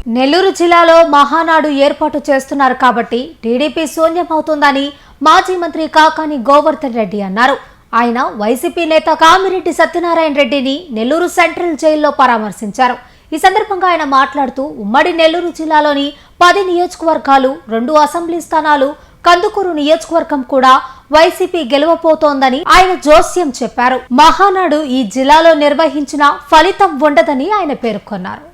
నెల్లూరు జిల్లాలో మహానాడు ఏర్పాటు చేస్తున్నారు కాబట్టి టీడీపీ శూన్యమవుతుందని మాజీ మంత్రి కాకాని గోవర్ధన్ రెడ్డి అన్నారు. ఆయన వైసీపీ నేత కామిరెడ్డి సత్యనారాయణ రెడ్డిని నెల్లూరు సెంట్రల్ జైల్లో పరామర్శించారు. ఈ సందర్భంగా ఆయన మాట్లాడుతూ ఉమ్మడి నెల్లూరు జిల్లాలోని 10 నియోజకవర్గాలు, 2 అసెంబ్లీ స్థానాలు, కందుకూరు నియోజకవర్గం కూడా వైసీపీ గెలవబోతోందని ఆయన జోస్యం చెప్పారు. మహానాడు ఈ జిల్లాలో నిర్వహించిన ఫలితం ఉండదని ఆయన పేర్కొన్నారు.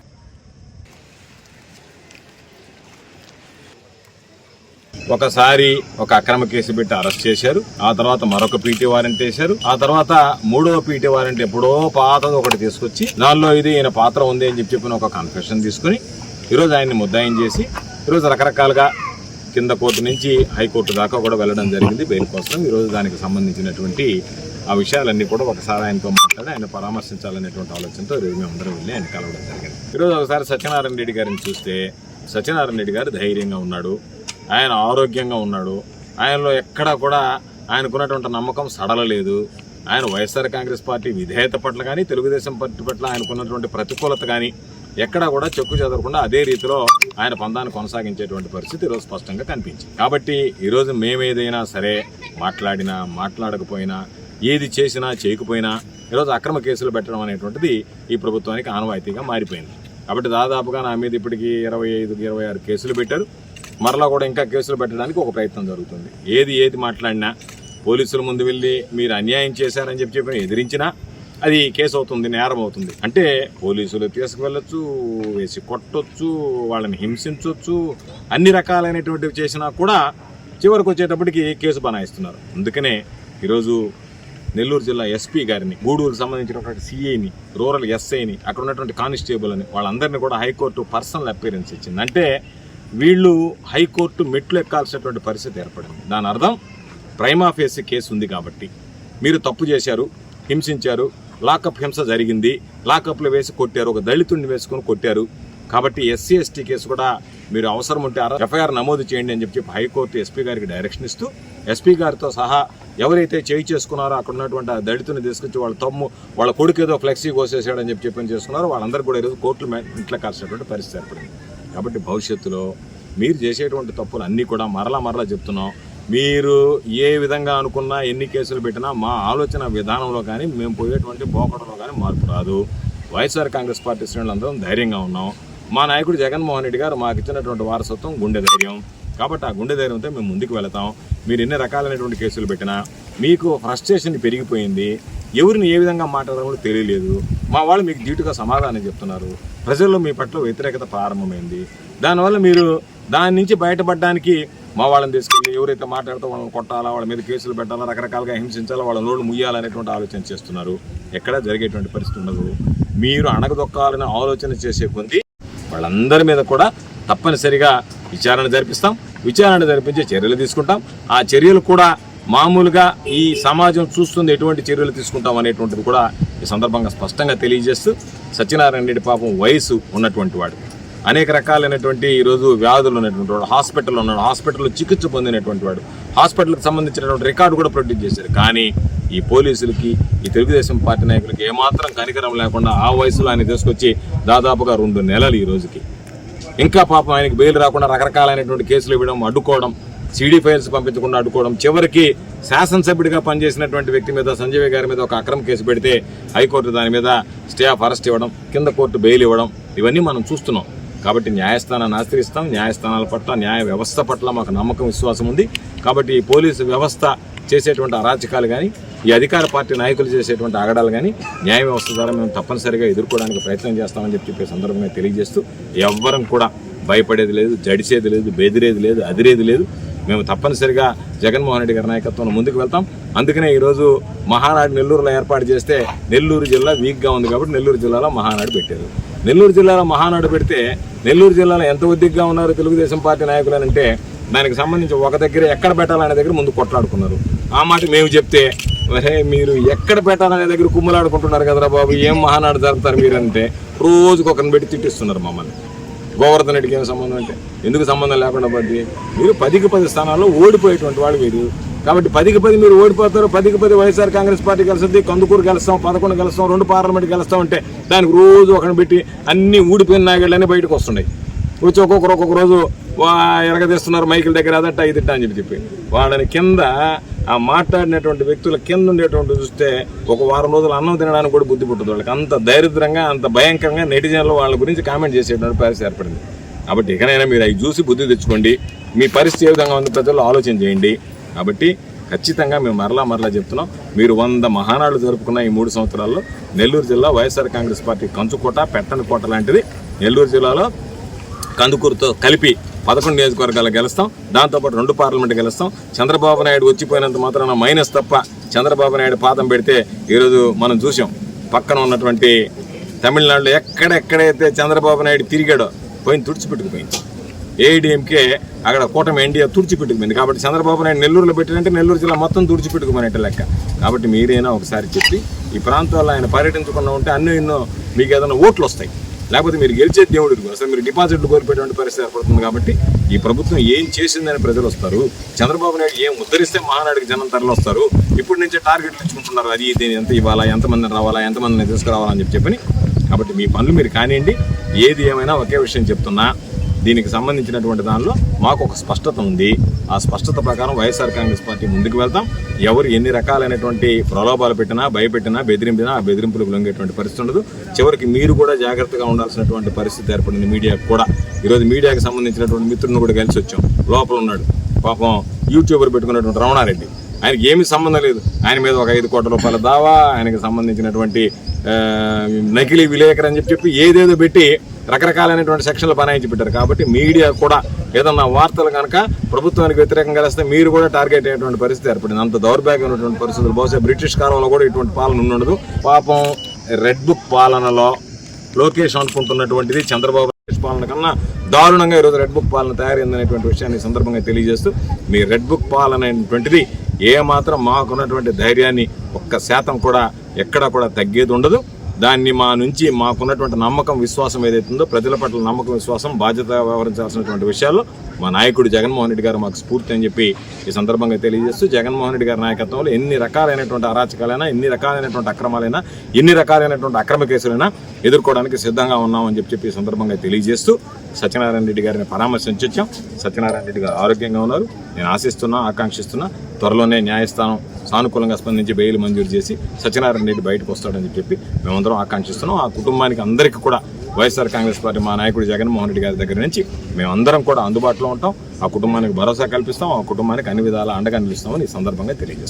ఒకసారి ఒక అక్రమ కేసు పెట్టి అరెస్ట్ చేశారు. ఆ తర్వాత మరొక పీటీ వారెంట్ వేశారు. ఆ తర్వాత 3వ పీటీ వారెంట్ ఎప్పుడో పాతది ఒకటి తీసుకొచ్చి దానిలో ఇది ఈయన పాత్ర ఉంది అని చెప్పిన ఒక కన్ఫెషన్ తీసుకుని ఈరోజు ఆయన్ని ముద్దాయం చేసి ఈరోజు రకరకాలుగా కింద కోర్టు నుంచి హైకోర్టు దాకా కూడా వెళ్ళడం జరిగింది బెయిల్ కోసం. ఈరోజు దానికి సంబంధించినటువంటి ఆ విషయాలన్నీ కూడా ఒకసారి ఆయనతో మాట్లాడి ఆయన పరామర్శించాలనేటువంటి ఆలోచనతో ఈరోజు మేము అందరం వెళ్ళి ఆయన కలవడం జరిగింది. ఈరోజు ఒకసారి సత్యనారాయణ రెడ్డి గారిని చూస్తే సత్యనారాయణ రెడ్డి గారు ధైర్యంగా ఉన్నాడు, ఆయన ఆరోగ్యంగా ఉన్నాడు. ఆయనలో ఎక్కడా కూడా ఆయనకున్నటువంటి నమ్మకం సడలలేదు. ఆయన వైఎస్ఆర్ కాంగ్రెస్ పార్టీ విధేయత పట్ల కానీ తెలుగుదేశం పార్టీ పట్ల ఆయనకున్నటువంటి ప్రతికూలత కానీ ఎక్కడా కూడా చెక్కు చెదరకుండా అదే రీతిలో ఆయన పందాన్ని కొనసాగించేటువంటి పరిస్థితి ఈరోజు స్పష్టంగా కనిపించింది. కాబట్టి ఈరోజు మేమేదైనా సరే మాట్లాడినా మాట్లాడకపోయినా ఏది చేసినా చేయకపోయినా ఈరోజు అక్రమ కేసులు పెట్టడం అనేటువంటిది ఈ ప్రభుత్వానికి ఆనవాయితీగా మారిపోయింది. కాబట్టి దాదాపుగా నా మీద ఇప్పటికీ 25-26 కేసులు పెట్టారు. మరలా కూడా ఇంకా కేసులు పెట్టడానికి ఒక ప్రయత్నం జరుగుతుంది. ఏది మాట్లాడినా పోలీసుల ముందు వెళ్ళి మీరు అన్యాయం చేశారని చెప్పి ఎదిరించినా అది కేసు అవుతుంది, నేరం అవుతుంది. అంటే పోలీసులు తీసుకువెళ్ళొచ్చు, వేసి కొట్టొచ్చు, వాళ్ళని హింసించవచ్చు, అన్ని రకాలైనటువంటివి చేసినా కూడా చివరికి వచ్చేటప్పటికి కేసు బనాయిస్తున్నారు. అందుకనే ఈరోజు నెల్లూరు జిల్లా ఎస్పీ గారిని, గూడూరు సంబంధించినటువంటి సిఐని, రూరల్ ఎస్ఐని, అక్కడ ఉన్నటువంటి కానిస్టేబుల్ అని వాళ్ళందరినీ కూడా హైకోర్టు పర్సనల్ అపీరెన్స్ ఇచ్చింది. అంటే వీళ్ళు హైకోర్టు మెట్లు ఎక్కాల్సినటువంటి పరిస్థితి ఏర్పడింది. దాని అర్థం ప్రైమా ఫేసి కేసు ఉంది కాబట్టి మీరు తప్పు చేశారు, హింసించారు, లాకప్ హింస జరిగింది, లాకప్లో వేసి కొట్టారు, ఒక దళితుడిని వేసుకొని కొట్టారు కాబట్టి ఎస్సీ ఎస్టీ కేసు కూడా మీరు అవసరం ఉంటే ఎఫ్ఐఆర్ నమోదు చేయండి అని చెప్పి హైకోర్టు ఎస్పీ గారికి డైరెక్షన్ ఇస్తూ ఎస్పీ గారితో సహా ఎవరైతే చేయి చేసుకున్నారో అక్కడ ఉన్నటువంటి ఆ దళితుని తీసుకొచ్చి వాళ్ళ కొడుకు ఏదో ఫ్లెక్సీ కోసేసాడని చెప్పి చేసుకున్నారో వాళ్ళందరూ కూడా ఈరోజు కోర్టులు ఇంట్లో కాల్సినటువంటి పరిస్థితి ఏర్పడింది. కాబట్టి భవిష్యత్తులో మీరు చేసేటువంటి తప్పులు అన్నీ కూడా మరలా చెప్తున్నాం. మీరు ఏ విధంగా అనుకున్నా, ఎన్ని కేసులు పెట్టినా మా ఆలోచన విధానంలో కానీ మేము పోయేటువంటి పోకడలో కానీ మార్పు రాదు. వైఎస్ఆర్ కాంగ్రెస్ పార్టీ శ్రేణులందరం ధైర్యంగా ఉన్నాం. మా నాయకుడు జగన్మోహన్ రెడ్డి గారు మాకు ఇచ్చినటువంటి వారసత్వం గుండె ధైర్యం. కాబట్టి ఆ గుండె ధైర్యంతో మేము ముందుకు వెళతాం. మీరు ఎన్ని రకాలైనటువంటి కేసులు పెట్టినా మీకు ఫ్రస్ట్రేషన్ పెరిగిపోయింది, ఎవరిని ఏ విధంగా మాట్లాడాలో కూడా తెలియలేదు. మా వాళ్ళు మీకు ధీటుగా సమాధానం చెప్తున్నారు. ప్రజల్లో మీ పట్ల వ్యతిరేకత ప్రారంభమైంది. దానివల్ల మీరు దాని నుంచి బయటపడడానికి మా వాళ్ళని తీసుకెళ్ళి ఎవరైతే మాట్లాడుతూ వాళ్ళని కొట్టాలా, వాళ్ళ మీద కేసులు పెట్టాలా, రకరకాలుగా హింసించాలా, వాళ్ళ నోళ్ళు ముయ్యాలనేటువంటి ఆలోచన చేస్తున్నారు. ఎక్కడా జరిగేటువంటి పరిస్థితి ఉండదు. మీరు అణగదొక్కాలని ఆలోచన చేసే కొద్దీ వాళ్ళందరి మీద కూడా తప్పనిసరిగా విచారణ జరిపిస్తాం. విచారణ జరిపించే చర్యలు తీసుకుంటాం. ఆ చర్యలు కూడా మామూలుగా ఈ సమాజం చూస్తుంది ఎటువంటి చర్యలు తీసుకుంటాం అనేటువంటిది కూడా ఈ సందర్భంగా స్పష్టంగా తెలియజేస్తూ, సత్యనారాయణ రెడ్డి పాపం వయసు ఉన్నటువంటి వాడు, అనేక రకాలైనటువంటి ఈరోజు వ్యాధులు ఉన్నటువంటి వాడు, హాస్పిటల్లో ఉన్నాడు, హాస్పిటల్లో చికిత్స పొందినటువంటి వాడు, హాస్పిటల్కి సంబంధించినటువంటి రికార్డు కూడా ప్రొడ్యూస్ చేశారు. కానీ ఈ పోలీసులకి, ఈ తెలుగుదేశం పార్టీ నాయకులకి ఏమాత్రం కనికరం లేకుండా ఆ వయసులో ఆయన తీసుకొచ్చి దాదాపుగా 2 నెలలు ఈ రోజుకి ఇంకా పాపం ఆయనకి బెయిల్ రాకుండా రకరకాలైనటువంటి కేసులు ఇవ్వడం, అడ్డుకోవడం, సిడీ ఫైల్స్ పంపించకుండా అడ్డుకోవడం, చివరికి శాసనసభ్యుడిగా పనిచేసినటువంటి వ్యక్తి మీద, సంజయ్ గారి మీద ఒక అక్రమ కేసు పెడితే హైకోర్టు దాని మీద స్టే ఆఫ్ అరెస్ట్ ఇవ్వడం, కింద కోర్టు బెయిల్ ఇవ్వడం, ఇవన్నీ మనం చూస్తున్నాం. కాబట్టి న్యాయస్థానాన్ని ఆశ్రయిస్తాం. న్యాయస్థానాల పట్ల, న్యాయ వ్యవస్థ పట్ల మాకు నమ్మకం, విశ్వాసం ఉంది. కాబట్టి ఈ పోలీసు వ్యవస్థ చేసేటువంటి అరాచకాలు కానీ, ఈ అధికార పార్టీ నాయకులు చేసేటువంటి ఆగడాలు కానీ న్యాయ వ్యవస్థ ద్వారా మేము తప్పనిసరిగా ఎదుర్కోవడానికి ప్రయత్నం చేస్తామని చెప్పే సందర్భంగా తెలియజేస్తూ, ఎవ్వరం కూడా భయపడేది లేదు, జడిసేది లేదు, బెదిరేది లేదు, అదిరేది లేదు. మేము తప్పనిసరిగా జగన్మోహన్ రెడ్డి గారి నాయకత్వంలో ముందుకు వెళ్తాం. అందుకనే ఈరోజు మహానాడు నెల్లూరులో ఏర్పాటు చేస్తే నెల్లూరు జిల్లా వీక్గా ఉంది కాబట్టి నెల్లూరు జిల్లాలో మహానాడు పెట్టారు. నెల్లూరు జిల్లాలో మహానాడు పెడితే నెల్లూరు జిల్లాలో ఎంత ఉద్దిగ్గా ఉన్నారు తెలుగుదేశం పార్టీ నాయకులు అంటే దానికి సంబంధించి ఒక దగ్గర ఎక్కడ పెట్టాలనే దగ్గర ముందు కొట్లాడుకున్నారు. ఆ మాట మేము చెప్తే, అరే మీరు ఎక్కడ పెట్టాలనే దగ్గర కుమ్ములాడుకుంటున్నారు కదరా బాబు, ఏం మహానాడు జరుపుతారు మీరంటే రోజుకు ఒకరిని పెట్టి తిట్టిస్తున్నారు మమ్మల్ని. గోవర్ధన్ రెడ్డికి ఏం సంబంధం అంటే ఎందుకు సంబంధం లేకుండా పడి మీరు 10కి 10 స్థానాల్లో ఓడిపోయేటువంటి వాళ్ళు మీరు. కాబట్టి 10కి 10 మీరు ఓడిపోతారు. 10కి 10 వైఎస్ఆర్ కాంగ్రెస్ పార్టీ గెలుస్తుంది, కందుకూరు గెలుస్తాం, 11 గెలుస్తాం, 2 పార్లమెంట్ గెలుస్తాం అంటే దానికి రోజు ఒకరిని పెట్టి అన్ని ఊడిపోయిన నాయకులన్నీ బయటకు వస్తున్నాయి. వచ్చి ఒక్కొక్క రోజు ఎరగదీస్తున్నారు మైకుల దగ్గర అదట్ట ఇదిట్ట అని చెప్పి వాళ్ళని కింద ఆ మాట్లాడినటువంటి వ్యక్తుల కింద ఉండేటువంటి చూస్తే ఒక వారం రోజులు అన్నం తినడానికి కూడా బుద్ధి పుట్టదు వాళ్ళకి. అంత దరిద్రంగా అంత భయంకరంగా నెటిజన్లు వాళ్ళ గురించి కామెంట్ చేసేటువంటి పరిస్థితి ఏర్పడింది. కాబట్టి ఇకనైనా మీరు అవి చూసి బుద్ధి తెచ్చుకోండి. మీ పరిస్థితి ఏ విధంగా ఉంది ప్రజలు ఆలోచన చేయండి. కాబట్టి ఖచ్చితంగా మేము మరలా చెప్తున్నాం, మీరు 100 మహానాడులు జరుపుకున్న ఈ 3 సంవత్సరాల్లో నెల్లూరు జిల్లా వైఎస్ఆర్ కాంగ్రెస్ పార్టీ కంచుకోట పెట్టని కోట లాంటిది. నెల్లూరు జిల్లాలో కందుకూరుతో కలిపి 11 నియోజకవర్గాలు గెలుస్తాం. దాంతోపాటు 2 పార్లమెంట్ గెలుస్తాం. చంద్రబాబు నాయుడు వచ్చిపోయినంత మాత్రాన మైనస్ తప్ప చంద్రబాబు నాయుడు పాదం పెడితే ఈరోజు మనం చూసాం. పక్కన ఉన్నటువంటి తమిళనాడులో ఎక్కడెక్కడైతే చంద్రబాబు నాయుడు తిరిగాడో పోయిన తుడిచిపెట్టుకుపోయింది. ఏఐడిఎంకే అక్కడ కూటమి ఎన్డీఏ తుడిచిపెట్టుకుపోయింది. కాబట్టి చంద్రబాబు నాయుడు నెల్లూరులో పెట్టినంటే నెల్లూరు జిల్లా మొత్తం తుడిచిపెట్టుకుపోయినట్టు లెక్క. కాబట్టి మీరైనా ఒకసారి చెప్పి ఈ ప్రాంతాల్లో ఆయన పర్యటించకుండా ఉంటే ఎన్నో మీకు ఏదైనా ఓట్లు వస్తాయి. లేకపోతే మీరు గెలిచే దేవుడికి అసలు మీరు డిపాజిట్లు కోల్పోయేటువంటి పరిస్థితి ఏర్పడుతుంది. కాబట్టి ఈ ప్రభుత్వం ఏం చేసిందని ప్రజలు వస్తారు. చంద్రబాబు నాయుడు ఏం ఉద్ధరిస్తే మహానాడికి జనం తరలి వస్తారు. ఇప్పటి నుంచే టార్గెట్లు ఇచ్చుకుంటున్నారు. అది దీన్ని ఎంత ఇవ్వాలా, ఎంతమందిని రావాలా, ఎంతమందిని తీసుకురావాలని చెప్పని. కాబట్టి మీ పనులు మీరు కానివ్వండి. ఏది ఏమైనా ఒకే విషయం చెప్తున్నా, దీనికి సంబంధించినటువంటి దానిలో మాకు ఒక స్పష్టత ఉంది. ఆ స్పష్టత ప్రకారం వైఎస్ఆర్ కాంగ్రెస్ పార్టీ ముందుకు వెళ్తాం. ఎవరు ఎన్ని రకాలైనటువంటి ప్రలోభాలు పెట్టినా, భయపెట్టినా, బెదిరింపినా ఆ బెదిరింపులకు లొంగేటువంటి పరిస్థితి ఉండదు. చివరికి మీరు కూడా జాగ్రత్తగా ఉండాల్సినటువంటి పరిస్థితి ఏర్పడింది. మీడియాకు కూడా ఈరోజు మీడియాకి సంబంధించినటువంటి మిత్రులను కూడా కలిసి వచ్చాం. లోపల ఉన్నాడు పాపం యూట్యూబర్ పెట్టుకున్నటువంటి రమణారెడ్డి. ఆయనకి ఏమీ సంబంధం లేదు. ఆయన మీద ఒక 5 కోట్ల రూపాయల దావా, ఆయనకి సంబంధించినటువంటి నకిలీ విలేకరు అని చెప్పి ఏదేదో పెట్టి రకరకాలైనటువంటి సెక్షన్లు బనాయించి పెట్టారు. కాబట్టి మీడియా కూడా ఏదన్నా వార్తలు కనుక ప్రభుత్వానికి వ్యతిరేకంగా వస్తే మీరు కూడా టార్గెట్ అయ్యేటువంటి పరిస్థితి ఏర్పడింది. అంత దౌర్భాగ్యమైనటువంటి పరిస్థితులు బహుశా బ్రిటిష్ కాలంలో కూడా ఇటువంటి పాలన ఉండదు. పాపం రెడ్ బుక్ పాలనలో లోకేష్ అనుకుంటున్నటువంటిది చంద్రబాబు పాలన కన్నా దారుణంగా ఈరోజు రెడ్ బుక్ పాలన తయారైందనేటువంటి విషయాన్ని సందర్భంగా తెలియజేస్తూ, మీ రెడ్ బుక్ పాలన అనేటువంటిది ఏమాత్రం మాకున్నటువంటి ధైర్యాన్ని 1% కూడా ఎక్కడా కూడా తగ్గేది ఉండదు. దాన్ని మా నుంచి మాకున్నటువంటి నమ్మకం, విశ్వాసం ఏదైతుందో ప్రజల పట్ల నమ్మకం, విశ్వాసం, బాధ్యత వ్యవహరించాల్సినటువంటి విషయాల్లో మా నాయకుడు జగన్మోహన్ రెడ్డి గారు మాకు స్ఫూర్తి అని చెప్పి ఈ సందర్భంగా తెలియజేస్తూ, జగన్మోహన్ రెడ్డి గారి నాయకత్వంలో ఎన్ని రకాలైనటువంటి అరాచకాలైనా, ఎన్ని రకాలైనటువంటి అక్రమాలైనా, ఎన్ని రకాలైనటువంటి అక్రమ కేసులైనా ఎదుర్కోవడానికి సిద్ధంగా ఉన్నామని చెప్పి ఈ సందర్భంగా తెలియజేస్తూ సత్యనారాయణ రెడ్డి గారిని పరామర్శించి వచ్చాం. సత్యనారాయణ రెడ్డి గారు ఆరోగ్యంగా ఉన్నారు. నేను ఆకాంక్షిస్తున్నా త్వరలోనే న్యాయస్థానం సానుకూలంగా స్పందించి బెయిల్ మంజూరు చేసి సత్యనారాయణ రెడ్డి బయటకు వస్తాడని చెప్పి మేమందరం ఆకాంక్షిస్తున్నాం. ఆ కుటుంబానికి అందరికీ కూడా వైఎస్ఆర్ కాంగ్రెస్ పార్టీ మా నాయకుడు జగన్మోహన్ రెడ్డి గారి దగ్గర నుంచి మేమందరం కూడా అందుబాటులో ఉంటాం. ఆ కుటుంబానికి భరోసా కల్పిస్తాం. ఆ కుటుంబానికి అన్ని విధాలా అండగా నిలుస్తామని ఈ సందర్భంగా తెలియజేస్తాం.